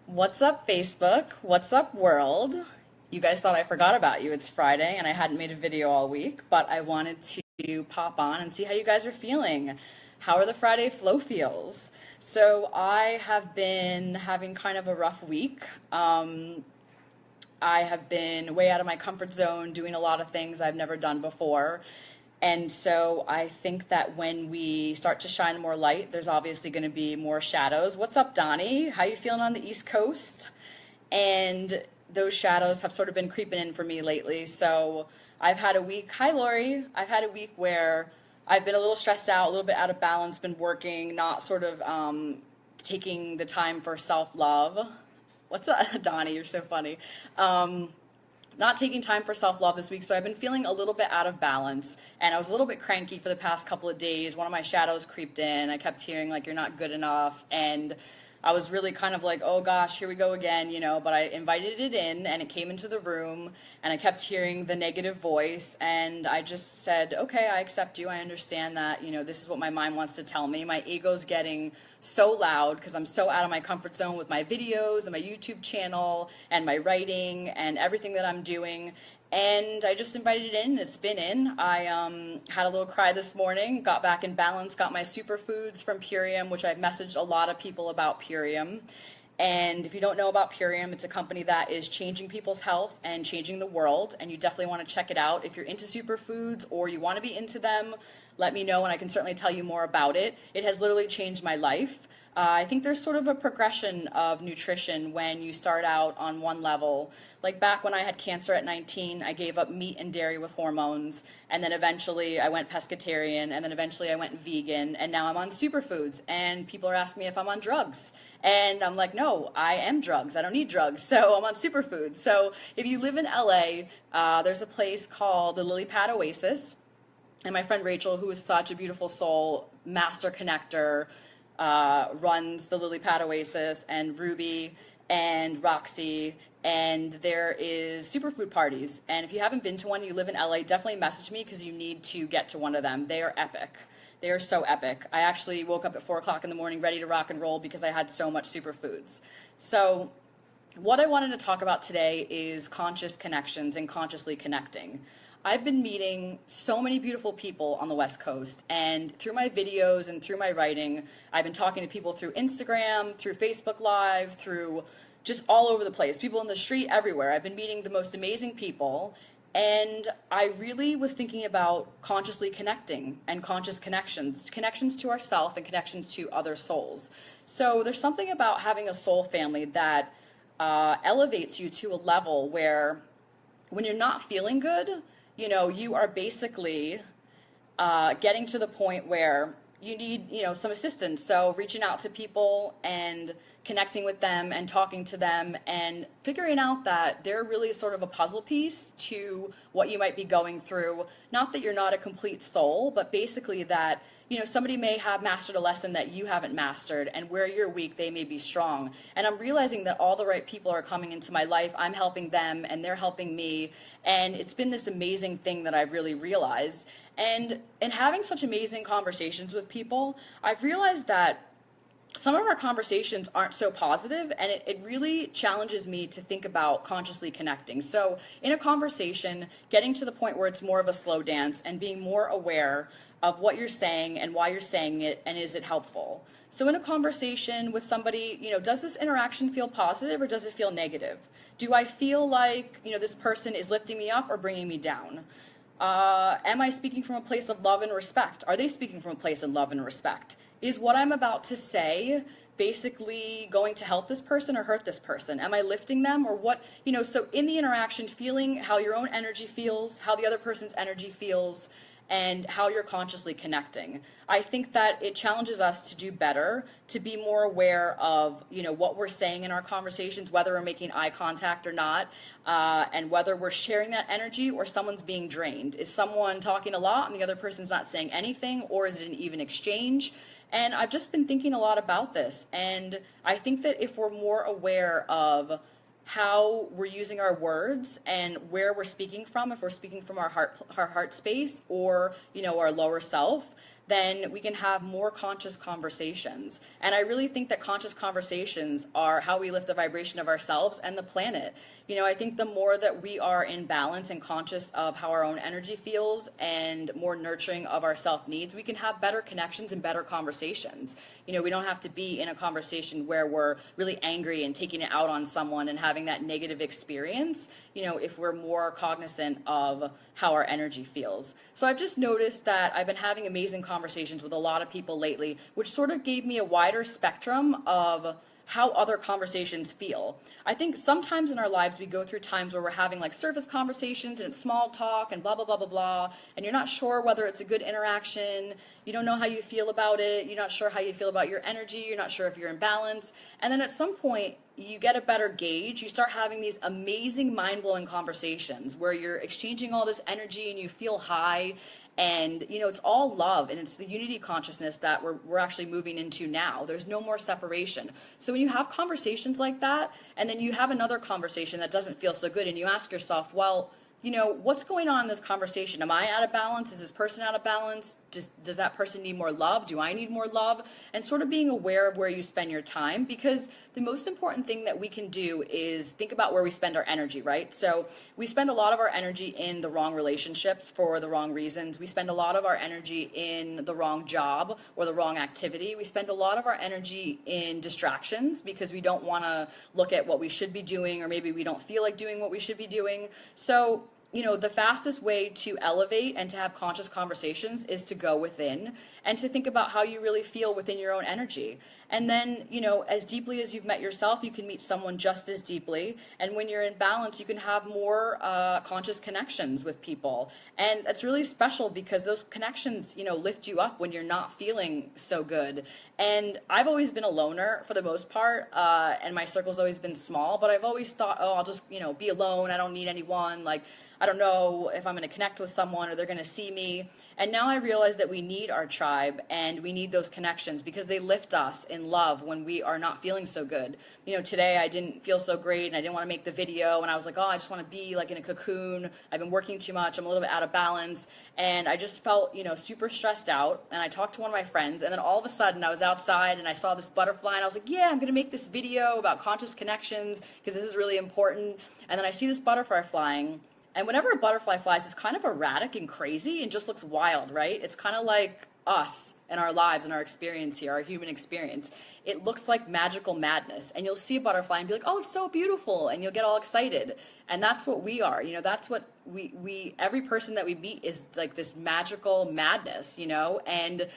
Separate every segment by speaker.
Speaker 1: What's up, Facebook? What's up, world? You guys thought I forgot about you. It's Friday and I hadn't made a video all week, but I wanted to pop on and see how you guys are feeling. How are the Friday flow feels? So I have been having kind of a rough week. I have been way out of my comfort zone, doing a lot of things I've never done before. And so I think that when we start to shine more light, there's obviously going to be more shadows. What's up, Donnie? How you feeling on the East Coast? And those shadows have sort of been creeping in for me lately. So I've had a week. Hi, Lori. I've had a week where I've been a little stressed out, a little bit out of balance, been working, not sort of taking the time for self-love. What's up, Donnie? You're so funny. Not taking time for self-love this week, so I've been feeling a little bit out of balance, and I was a little bit cranky for the past couple of days. One of my shadows creeped in. I kept hearing like, you're not good enough, and I was really kind of like, oh gosh, here we go again, but I invited it in and it came into the room and I kept hearing the negative voice, and I just said, okay, I accept you. I understand that, this is what my mind wants to tell me. My ego's getting so loud because I'm so out of my comfort zone with my videos and my YouTube channel and my writing and everything that I'm doing. And I just invited it in. It's been in. I had a little cry this morning, got back in balance, got my superfoods from Purium, which I've messaged a lot of people about Purium. And if you don't know about Purium, it's a company that is changing people's health and changing the world. And you definitely want to check it out. If you're into superfoods or you want to be into them, let me know and I can certainly tell you more about it. It has literally changed my life. I think there's sort of a progression of nutrition when you start out on one level. Like back when I had cancer at 19, I gave up meat and dairy with hormones, and then eventually I went pescatarian, and then eventually I went vegan, and now I'm on superfoods, and people are asking me if I'm on drugs. And I'm like, no, I am drugs. I don't need drugs, so I'm on superfoods. So if you live in LA, there's a place called the Lily Pad Oasis, and my friend Rachel, who is such a beautiful soul, master connector, runs the Lily Pad Oasis, and Ruby and Roxy, and there is superfood parties. And if you haven't been to one, you live in LA, definitely message me because you need to get to one of them. They are epic. They are so epic. I actually woke up at 4 o'clock in the morning ready to rock and roll because I had so much superfoods. So what I wanted to talk about today is conscious connections and consciously connecting. I've been meeting so many beautiful people on the West Coast, and through my videos and through my writing, I've been talking to people through Instagram, through Facebook Live, through just all over the place, people in the street, everywhere. I've been meeting the most amazing people, and I really was thinking about consciously connecting and conscious connections, connections to ourself and connections to other souls. So there's something about having a soul family that elevates you to a level where when you're not feeling good, you are basically getting to the point where you need, some assistance. So reaching out to people and connecting with them and talking to them and figuring out that they're really sort of a puzzle piece to what you might be going through. Not that you're not a complete soul, but basically that, somebody may have mastered a lesson that you haven't mastered, and where you're weak, they may be strong. And I'm realizing that all the right people are coming into my life. I'm helping them and they're helping me. And it's been this amazing thing that I've really realized. And in having such amazing conversations with people, I've realized that some of our conversations aren't so positive, and it really challenges me to think about consciously connecting. So in a conversation, getting to the point where it's more of a slow dance and being more aware of what you're saying and why you're saying it, and is it helpful? So in a conversation with somebody, does this interaction feel positive or does it feel negative? Do I feel like, this person is lifting me up or bringing me down? Am I speaking from a place of love and respect? Are they speaking from a place of love and respect? Is what I'm about to say basically going to help this person or hurt this person? Am I lifting them or what? So in the interaction, feeling how your own energy feels, how the other person's energy feels, and how you're consciously connecting. I think that it challenges us to do better, to be more aware of, what we're saying in our conversations, whether we're making eye contact or not, and whether we're sharing that energy or someone's being drained. Is someone talking a lot and the other person's not saying anything, or is it an even exchange? And I've just been thinking a lot about this, and I think that if we're more aware of how we're using our words and where we're speaking from, if we're speaking from our heart space or, our lower self, then we can have more conscious conversations. And I really think that conscious conversations are how we lift the vibration of ourselves and the planet. I think the more that we are in balance and conscious of how our own energy feels and more nurturing of our self needs, we can have better connections and better conversations. We don't have to be in a conversation where we're really angry and taking it out on someone and having that negative experience, if we're more cognizant of how our energy feels. So I've just noticed that I've been having amazing conversations with a lot of people lately, which sort of gave me a wider spectrum of how other conversations feel. I think sometimes in our lives we go through times where we're having like surface conversations and it's small talk and blah, blah, blah, blah, blah, and you're not sure whether it's a good interaction, you don't know how you feel about it, you're not sure how you feel about your energy, you're not sure if you're in balance, and then at some point you get a better gauge, you start having these amazing mind-blowing conversations where you're exchanging all this energy and you feel high. And, it's all love, and it's the unity consciousness that we're actually moving into now. There's no more separation. So when you have conversations like that, and then you have another conversation that doesn't feel so good, and you ask yourself, well, what's going on in this conversation? Am I out of balance? Is this person out of balance? Does that person need more love? Do I need more love? And sort of being aware of where you spend your time, because the most important thing that we can do is think about where we spend our energy, right? So we spend a lot of our energy in the wrong relationships for the wrong reasons. We spend a lot of our energy in the wrong job or the wrong activity. We spend a lot of our energy in distractions because we don't want to look at what we should be doing, or maybe we don't feel like doing what we should be doing. So the fastest way to elevate and to have conscious conversations is to go within and to think about how you really feel within your own energy. And then, as deeply as you've met yourself, you can meet someone just as deeply. And when you're in balance, you can have more conscious connections with people. And that's really special because those connections, lift you up when you're not feeling so good. And I've always been a loner for the most part, and my circle's always been small, but I've always thought, I'll just, be alone. I don't need anyone. Like, I don't know if I'm going to connect with someone or they're going to see me. And now I realize that we need our tribe and we need those connections because they lift us in love when we are not feeling so good. Today I didn't feel so great and I didn't want to make the video, and I was like, I just want to be like in a cocoon. I've been working too much. I'm a little bit out of balance. And I just felt, super stressed out. And I talked to one of my friends, and then all of a sudden I was outside and I saw this butterfly and I was like, yeah, I'm going to make this video about conscious connections because this is really important. And then I see this butterfly flying. And whenever a butterfly flies, it's kind of erratic and crazy and just looks wild, right? It's kind of like us and our lives and our experience here, our human experience. It looks like magical madness. And you'll see a butterfly and be like, oh, it's so beautiful. And you'll get all excited. And that's what we are. That's what we every person that we meet is like this magical madness, and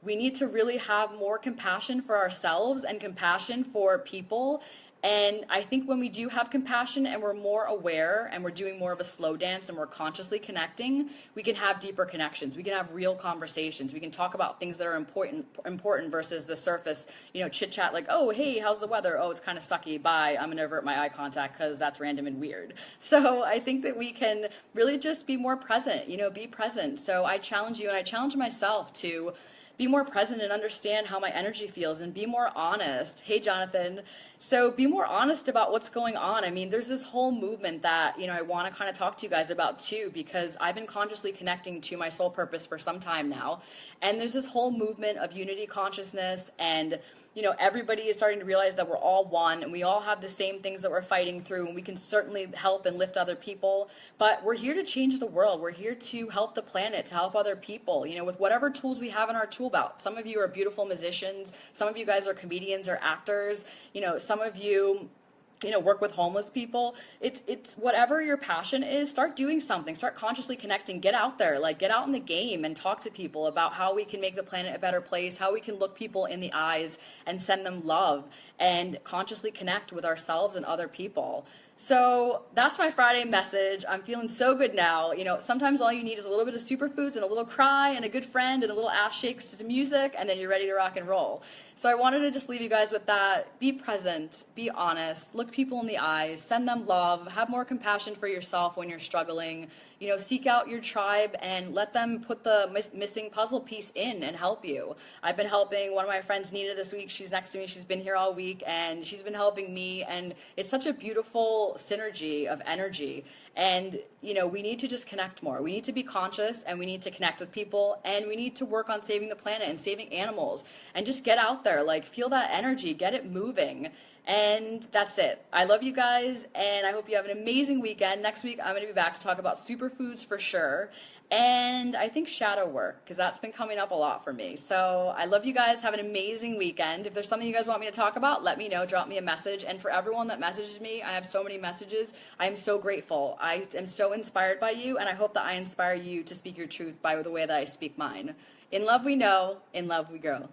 Speaker 1: we need to really have more compassion for ourselves and compassion for people. And I think when we do have compassion and we're more aware and we're doing more of a slow dance and we're consciously connecting, we can have deeper connections. We can have real conversations. We can talk about things that are important versus the surface, chit chat like, oh, hey, how's the weather? Oh, it's kind of sucky. Bye. I'm going to avert my eye contact because that's random and weird. So I think that we can really just be more present, be present. So I challenge you and I challenge myself to be more present and understand how my energy feels and be more honest. Hey, Jonathan. So be more honest about what's going on. I mean, there's this whole movement that, I want to kind of talk to you guys about too, because I've been consciously connecting to my soul purpose for some time now. And there's this whole movement of unity consciousness, and everybody is starting to realize that we're all one and we all have the same things that we're fighting through, and we can certainly help and lift other people. But we're here to change the world. We're here to help the planet, to help other people, with whatever tools we have in our tool belt. Some of you are beautiful musicians. Some of you guys are comedians or actors. Some of you work with homeless people. It's whatever your passion is, start doing something, start consciously connecting, get out there, get out in the game and talk to people about how we can make the planet a better place, how we can look people in the eyes and send them love and consciously connect with ourselves and other people. So that's my Friday message. I'm feeling so good now. Sometimes all you need is a little bit of superfoods and a little cry and a good friend and a little ass shakes to music, and then you're ready to rock and roll. So I wanted to just leave you guys with that. Be present, be honest, look people in the eyes, send them love, have more compassion for yourself when you're struggling. Seek out your tribe and let them put the missing puzzle piece in and help you. I've been helping one of my friends, Nina, this week. She's next to me. She's been here all week, and she's been helping me. And it's such a beautiful beautiful synergy of energy. And, we need to just connect more. We need to be conscious and we need to connect with people and we need to work on saving the planet and saving animals and just get out there, like feel that energy, get it moving. And that's it. I love you guys and I hope you have an amazing weekend. Next week, I'm going to be back to talk about superfoods for sure. And I think shadow work, because that's been coming up a lot for me. So I love you guys. Have an amazing weekend. If there's something you guys want me to talk about, let me know. Drop me a message. And for everyone that messages me, I have so many messages. I am so grateful. I am so inspired by you, and I hope that I inspire you to speak your truth by the way that I speak mine. In love we know, in love we grow.